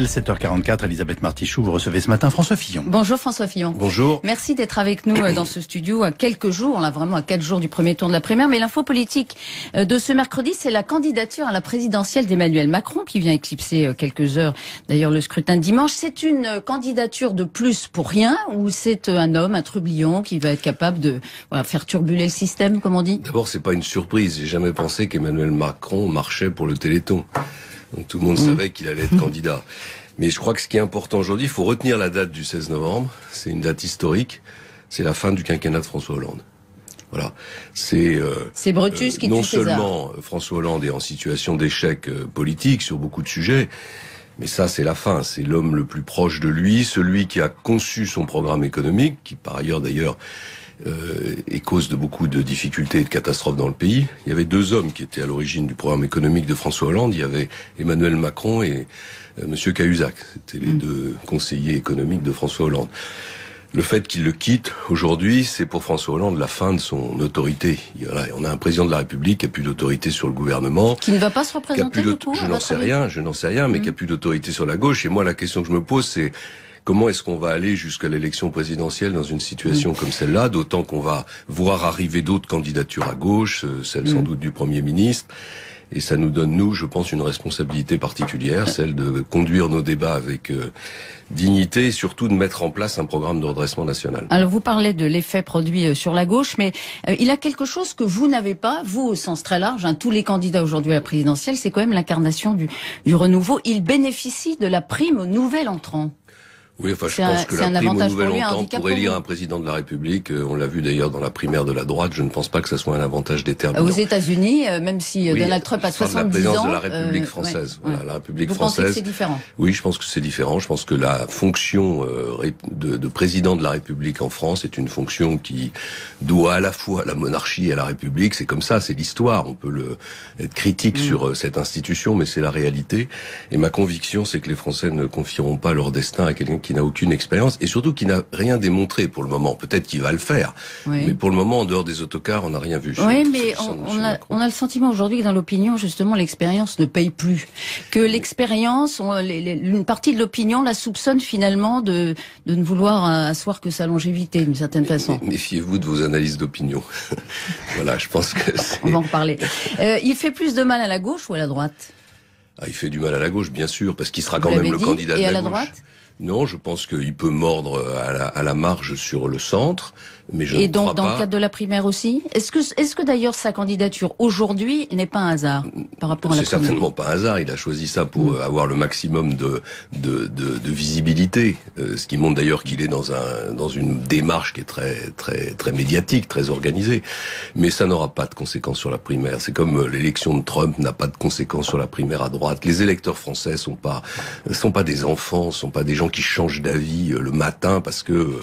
7h44, Elisabeth Martichoux, vous recevez ce matin François Fillon. Bonjour François Fillon. Bonjour. Merci d'être avec nous dans ce studio à quelques jours, là vraiment à 4 jours du premier tour de la primaire. Mais l'info politique de ce mercredi, c'est la candidature à la présidentielle d'Emmanuel Macron qui vient éclipser quelques heures. D'ailleurs, le scrutin de dimanche, c'est une candidature de plus pour rien ou c'est un homme, un trublion qui va être capable de faire turbuler le système, comme on dit? D'abord, c'est pas une surprise. J'ai jamais pensé qu'Emmanuel Macron marchait pour le Téléthon. Donc tout le monde savait qu'il allait être candidat. Mais je crois que ce qui est important aujourd'hui, il faut retenir la date du 16 novembre. C'est une date historique. C'est la fin du quinquennat de François Hollande. Voilà. C'est Brutus qui non tue César. seulement François Hollande est en situation d'échec politique sur beaucoup de sujets, mais ça c'est la fin. C'est l'homme le plus proche de lui, celui qui a conçu son programme économique, qui par ailleurs d'ailleurs est cause de beaucoup de difficultés et de catastrophes dans le pays. Il y avait deux hommes qui étaient à l'origine du programme économique de François Hollande. Il y avait Emmanuel Macron et Monsieur Cahuzac. C'était les deux conseillers économiques de François Hollande. Le fait qu'il le quitte aujourd'hui, c'est pour François Hollande la fin de son autorité. On a un président de la République qui a plus d'autorité sur le gouvernement. Qui ne va pas se représenter du tout. Je n'en sais rien, mais qui a plus d'autorité sur la gauche. Et moi, la question que je me pose, c'est comment est-ce qu'on va aller jusqu'à l'élection présidentielle dans une situation comme celle-là, d'autant qu'on va voir arriver d'autres candidatures à gauche, celle sans doute du Premier ministre. Et ça nous donne, nous, je pense, une responsabilité particulière, celle de conduire nos débats avec dignité et surtout de mettre en place un programme de redressement national. Alors vous parlez de l'effet produit sur la gauche, mais il a quelque chose que vous n'avez pas, vous au sens très large, tous les candidats aujourd'hui à la présidentielle, c'est quand même l'incarnation du renouveau. Il bénéficie de la prime au nouvel entrant. Oui, enfin, je pense que la prime au nouvel entrant pour élire un président de la République, on l'a vu d'ailleurs dans la primaire de la droite, je ne pense pas que ça soit un avantage déterminant. Aux États-Unis, même si Donald Trump a 70 ans... la présidence de la République française. La République française. Vous pensez que c'est différent? Oui, je pense que c'est différent. Je pense que la fonction de président de la République en France est une fonction qui doit à la fois à la monarchie et à la République. C'est comme ça, c'est l'histoire. On peut être critique sur cette institution, mais c'est la réalité. Et ma conviction, c'est que les Français ne confieront pas leur destin à quelqu'un qui n'a aucune expérience et surtout qui n'a rien démontré pour le moment. Peut-être qu'il va le faire, mais pour le moment, en dehors des autocars, on n'a rien vu. Oui, mais on a le sentiment aujourd'hui que dans l'opinion, justement, l'expérience ne paye plus. Que l'expérience, une partie de l'opinion la soupçonne finalement de ne vouloir asseoir que sa longévité, d'une certaine façon. Méfiez-vous de vos analyses d'opinion. Voilà, je pense que on va en reparler. Il fait plus de mal à la gauche ou à la droite? Il fait du mal à la gauche, bien sûr, parce qu'il sera quand même le candidat de la gauche. Et à la droite? Non, je pense qu'il peut mordre à la marge sur le centre, mais je ne crois pas. Et donc, dans le cadre de la primaire aussi? Est-ce que d'ailleurs sa candidature aujourd'hui n'est pas un hasard par rapport à la primaire? C'est certainement pas un hasard. Il a choisi ça pour avoir le maximum de visibilité. Ce qui montre d'ailleurs qu'il est dans une démarche qui est très médiatique, très organisée. Mais ça n'aura pas de conséquences sur la primaire. C'est comme l'élection de Trump n'a pas de conséquences sur la primaire à droite. Les électeurs français sont pas des enfants, sont pas des gens qui changent d'avis le matin parce que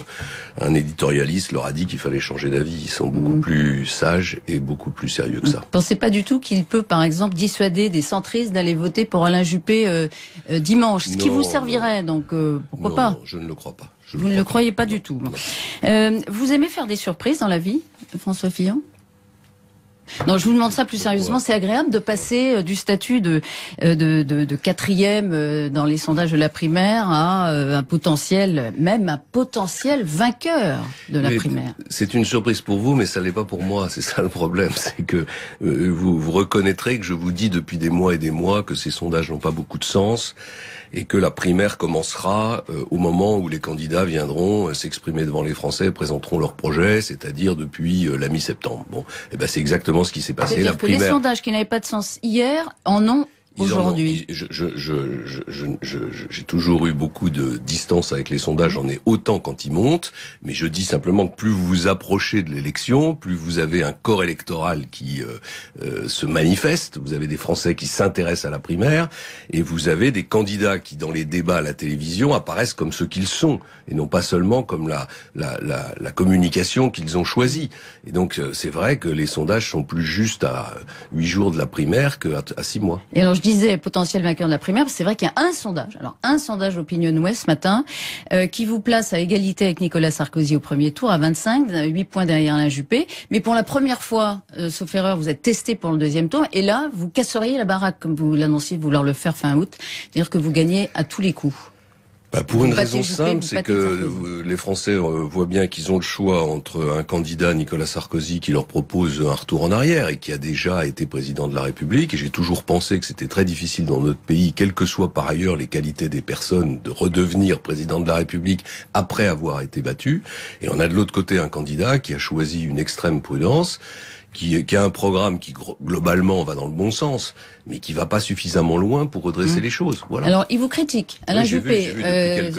un éditorialiste leur a dit qu'il fallait changer d'avis. Ils sont beaucoup plus sages et beaucoup plus sérieux que ça. Vous pensez pas du tout qu'il peut, par exemple, dissuader des centristes d'aller voter pour Alain Juppé dimanche, ce qui vous servirait, donc pourquoi pas? Non, je ne le crois pas. Vous ne le croyez pas du tout. Vous aimez faire des surprises dans la vie, François Fillon? Non, je vous demande ça plus sérieusement. C'est agréable de passer du statut de quatrième dans les sondages de la primaire à un potentiel vainqueur de la primaire. C'est une surprise pour vous, mais ça l'est pas pour moi. C'est ça le problème. C'est que vous reconnaîtrez que je vous dis depuis des mois et des mois que ces sondages n'ont pas beaucoup de sens et que la primaire commencera au moment où les candidats viendront s'exprimer devant les Français, présenteront leur projet, c'est-à-dire depuis la mi-septembre. Bon, et ben c'est exactement ce qui s'est passé. C'est-à-dire que les sondages qui n'avaient pas de sens hier en ont aujourd'hui. J'ai toujours eu beaucoup de distance avec les sondages, j'en ai autant quand ils montent, mais je dis simplement que plus vous vous approchez de l'élection, plus vous avez un corps électoral qui se manifeste, vous avez des Français qui s'intéressent à la primaire, et vous avez des candidats qui, dans les débats à la télévision, apparaissent comme ceux qu'ils sont, et non pas seulement comme la communication qu'ils ont choisie. Et donc, c'est vrai que les sondages sont plus justes à 8 jours de la primaire qu'à 6 mois. Et alors, je disais potentiel vainqueur de la primaire, c'est vrai qu'il y a un sondage, alors un sondage Opinion West ce matin, qui vous place à égalité avec Nicolas Sarkozy au premier tour à 25, 8 points derrière Alain Juppé. Mais pour la première fois, sauf erreur, vous êtes testé pour le deuxième tour, et là, vous casseriez la baraque, comme vous l'annonciez de vouloir le faire fin août, c'est-à-dire que vous gagnez à tous les coups. Pour une raison simple, c'est que les Français voient bien qu'ils ont le choix entre un candidat, Nicolas Sarkozy, qui leur propose un retour en arrière et qui a déjà été président de la République. Et j'ai toujours pensé que c'était très difficile dans notre pays, quelles que soient par ailleurs les qualités des personnes, de redevenir président de la République après avoir été battu. Et on a de l'autre côté un candidat qui a choisi une extrême prudence, qui a un programme qui globalement va dans le bon sens, mais qui va pas suffisamment loin pour redresser les choses. Voilà. Alors, il vous critique, Alain Juppé,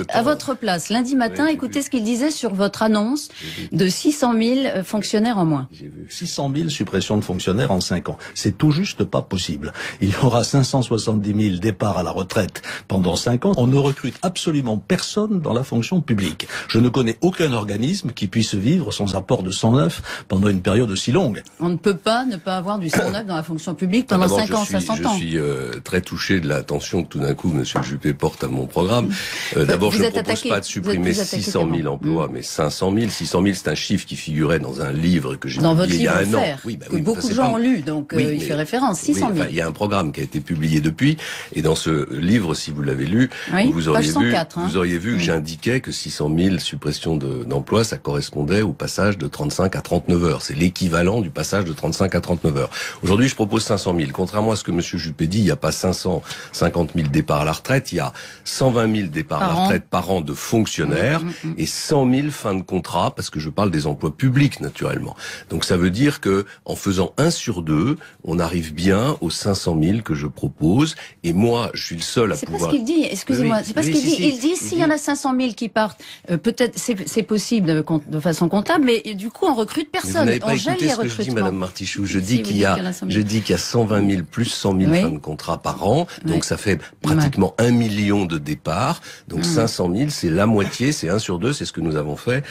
à votre place, lundi matin, Oui, écoutez ce qu'il disait sur votre annonce de 600 000 fonctionnaires en moins. 600 000 suppressions de fonctionnaires en 5 ans. C'est tout juste pas possible. Il y aura 570 000 départs à la retraite pendant 5 ans. On ne recrute absolument personne dans la fonction publique. Je ne connais aucun organisme qui puisse vivre sans apport de 109 pendant une période aussi longue. On ne peut pas ne pas avoir du 109 dans la fonction publique pendant 5 ans, ça s'entend. Je suis très touché de l'attention que tout d'un coup M. Juppé porte à mon programme. D'abord, je ne propose pas de supprimer 600 000 emplois, mais 500 000. 600 000, c'est un chiffre qui figurait dans un livre que j'ai publié il y a un an. Que beaucoup de gens ont lu, donc il fait référence. 600 000. Il y a un programme qui a été publié depuis, et dans ce livre, si vous l'avez lu, vous auriez vu que j'indiquais que 600 000 suppressions d'emplois, ça correspondait au passage de 35 à 39 heures. C'est l'équivalent du passage de 35 à 39 heures. Aujourd'hui, je propose 500 000. Contrairement à ce que M. Juppé dit, il n'y a pas 550 000 départs à la retraite, il y a 120 000 départs à la retraite par an de fonctionnaires et 100 000 fins de contrat, parce que je parle des emplois publics, naturellement. Donc ça veut dire que en faisant 1 sur 2, on arrive bien aux 500 000 que je propose. Et moi, je suis le seul à pouvoir... C'est pas ce qu'il dit, excusez-moi. C'est pas ce qu'il dit. Il dit, s'il y en a 500 000 qui partent, peut-être c'est possible de façon comptable, mais du coup, on recrute personne. On gèle les recrutements. Madame Martichoux, je dis qu'il y a 120 000 plus 100 000 fins de contrat par an, donc ça fait pratiquement 1 million de départs, donc 500 000, c'est la moitié, c'est 1 sur 2, c'est ce que nous avons fait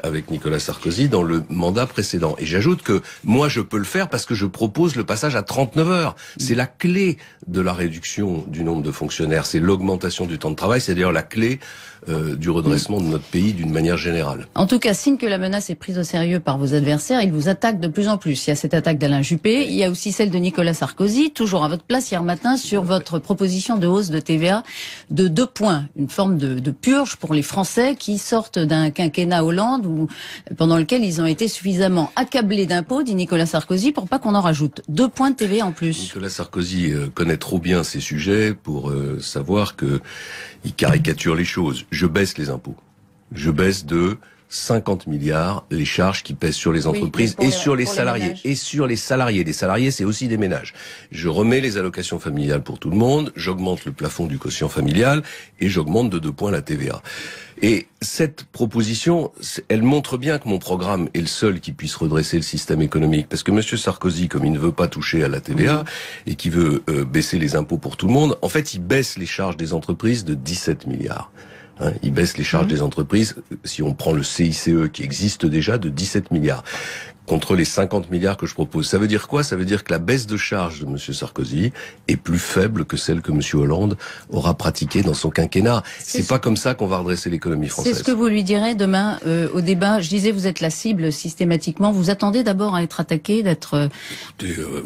avec Nicolas Sarkozy dans le mandat précédent. Et j'ajoute que moi je peux le faire parce que je propose le passage à 39 heures. C'est la clé de la réduction du nombre de fonctionnaires, c'est l'augmentation du temps de travail, c'est d'ailleurs la clé du redressement de notre pays d'une manière générale. En tout cas, signe que la menace est prise au sérieux par vos adversaires, ils vous attaquent de plus en plus. Il y a cette attaque d'Alain Juppé, il y a aussi celle de Nicolas Sarkozy, toujours à votre place hier matin, sur votre proposition de hausse de TVA de 2 points. Une forme de purge pour les Français qui sortent d'un quinquennat Hollande pendant lequel ils ont été suffisamment accablés d'impôts, dit Nicolas Sarkozy, pour pas qu'on en rajoute 2 points de TVA en plus. Nicolas Sarkozy connaît trop bien ces sujets pour savoir que il caricature les choses. Je baisse les impôts. Je baisse de 50 milliards les charges qui pèsent sur les entreprises et sur les salariés. Et sur les salariés. Les salariés, c'est aussi des ménages. Je remets les allocations familiales pour tout le monde, j'augmente le plafond du quotient familial et j'augmente de 2 points la TVA. Et cette proposition, elle montre bien que mon programme est le seul qui puisse redresser le système économique. Parce que M. Sarkozy, comme il ne veut pas toucher à la TVA et qui veut baisser les impôts pour tout le monde, en fait, il baisse les charges des entreprises de 17 milliards. Il baisse les charges des entreprises, si on prend le CICE qui existe déjà, de 17 milliards. Contre les 50 milliards que je propose. Ça veut dire quoi? Ça veut dire que la baisse de charge de M. Sarkozy est plus faible que celle que M. Hollande aura pratiquée dans son quinquennat. C'est pas comme ça qu'on va redresser l'économie française. C'est ce que vous lui direz demain au débat. Je disais, vous êtes la cible systématiquement. Vous attendez d'abord à être attaqué, d'être...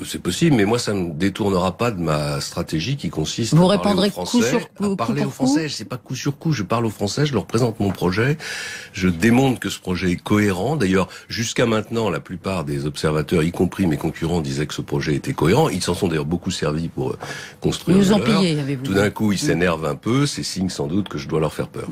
C'est possible, mais moi ça ne me détournera pas de ma stratégie qui consiste vous à répondrez parler aux Français, coup sur coup. Je sais pas coup sur coup, je parle aux Français, je leur présente mon projet, je démontre que ce projet est cohérent. D'ailleurs, jusqu'à maintenant, la plupart des observateurs, y compris mes concurrents, disaient que ce projet était cohérent. Ils s'en sont d'ailleurs beaucoup servis pour construire le leur. Avez-vous Tout d'un coup, ils s'énervent un peu. C'est signe sans doute que je dois leur faire peur.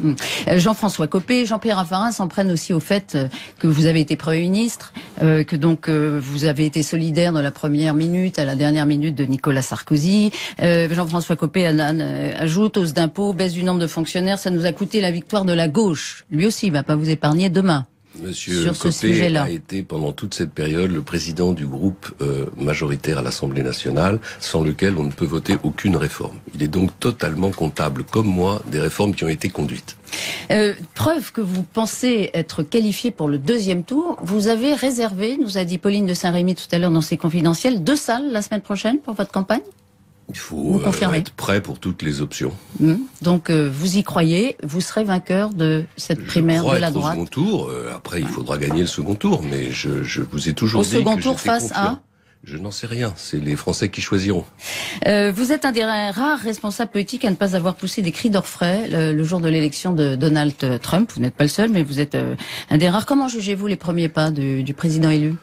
Jean-François Copé, Jean-Pierre Raffarin s'en prennent aussi au fait que vous avez été Premier ministre, que donc vous avez été solidaire de la première minute à la dernière minute de Nicolas Sarkozy. Jean-François Copé ajoute hausse d'impôts, baisse du nombre de fonctionnaires, ça nous a coûté la victoire de la gauche. Lui aussi, il va pas vous épargner demain. Monsieur Copé a été pendant toute cette période le président du groupe majoritaire à l'Assemblée nationale, sans lequel on ne peut voter aucune réforme. Il est donc totalement comptable, comme moi, des réformes qui ont été conduites. Preuve que vous pensez être qualifié pour le deuxième tour, vous avez réservé, nous a dit Pauline de Saint-Rémy tout à l'heure dans ses confidentiels, 2 salles la semaine prochaine pour votre campagne? Il faut être prêt pour toutes les options. Donc vous y croyez, vous serez vainqueur de cette primaire de la droite. Au second tour. Après, il faudra gagner le second tour, mais je vous ai toujours dit que second tour face à. Je n'en sais rien. C'est les Français qui choisiront. Vous êtes un des rares responsables politiques à ne pas avoir poussé des cris d'orfraie le jour de l'élection de Donald Trump. Vous n'êtes pas le seul, mais vous êtes un des rares. Comment jugez-vous les premiers pas du président élu ?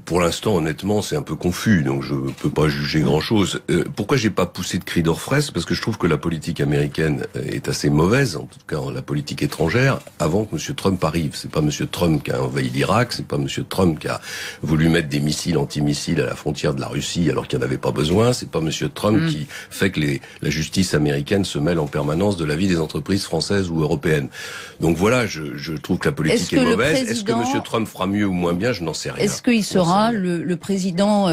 Pour l'instant, honnêtement, c'est un peu confus, donc je peux pas juger grand-chose. Pourquoi j'ai pas poussé de cri d'orfraie ? Parce que je trouve que la politique américaine est assez mauvaise, en tout cas la politique étrangère, avant que M. Trump arrive. C'est pas M. Trump qui a envahi l'Irak, c'est pas M. Trump qui a voulu mettre des missiles antimissiles à la frontière de la Russie alors qu'il n'y en avait pas besoin. C'est pas M. Trump qui fait que la justice américaine se mêle en permanence de la vie des entreprises françaises ou européennes. Donc voilà, je trouve que la politique est mauvaise. Est-ce que M. Trump fera mieux ou moins bien ? Je n'en sais rien. Est-ce qu'il sera le président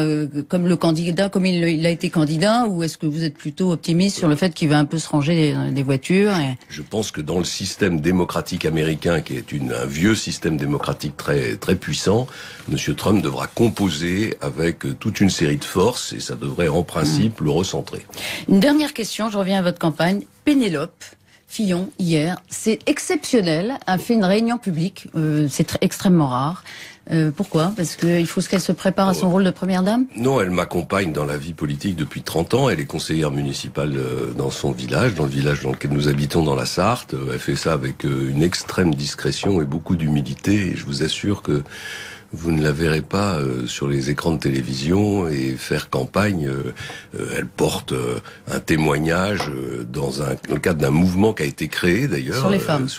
comme le candidat, comme il a été candidat, ou est-ce que vous êtes plutôt optimiste sur le fait qu'il va un peu se ranger des voitures Je pense que dans le système démocratique américain, qui est un vieux système démocratique très très puissant, M. Trump devra composer avec toute une série de forces et ça devrait en principe le recentrer. Une dernière question, je reviens à votre campagne. Pénélope Fillon, hier, c'est exceptionnel, a fait une réunion publique, c'est extrêmement rare. Pourquoi ? Parce qu'il faut qu'elle se prépare à son rôle de première dame ? Non, elle m'accompagne dans la vie politique depuis 30 ans. Elle est conseillère municipale dans son village, dans le village dans lequel nous habitons dans la Sarthe. Elle fait ça avec une extrême discrétion et beaucoup d'humilité. Et je vous assure que vous ne la verrez pas sur les écrans de télévision et faire campagne. Elle porte un témoignage dans le cadre d'un mouvement qui a été créé d'ailleurs sur les femmes,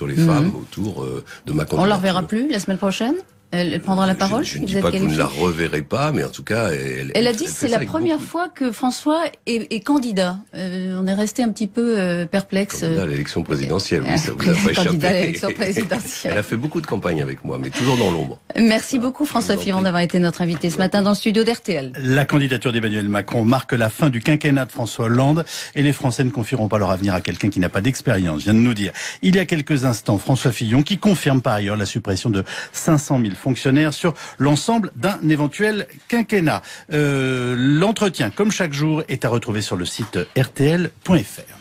autour de ma candidature. On la reverra plus la semaine prochaine ? Elle prendra la parole. Je ne dis pas que vous ne la reverrez pas, mais en tout cas, elle a dit que c'est la première fois que François est candidat. On est resté un petit peu perplexe. Candidat à l'élection présidentielle, oui, ça vous a pas échappé. Candidat à l'élection présidentielle. Elle a fait beaucoup de campagne avec moi, mais toujours dans l'ombre. Merci beaucoup François Fillon d'avoir été notre invité ce matin dans le studio d'RTL. La candidature d'Emmanuel Macron marque la fin du quinquennat de François Hollande et les Français ne confieront pas leur avenir à quelqu'un qui n'a pas d'expérience, vient de nous dire. Il y a quelques instants, François Fillon qui confirme par ailleurs la suppression de 500 000 fonctionnaires sur l'ensemble d'un éventuel quinquennat. L'entretien, comme chaque jour, est à retrouver sur le site rtl.fr.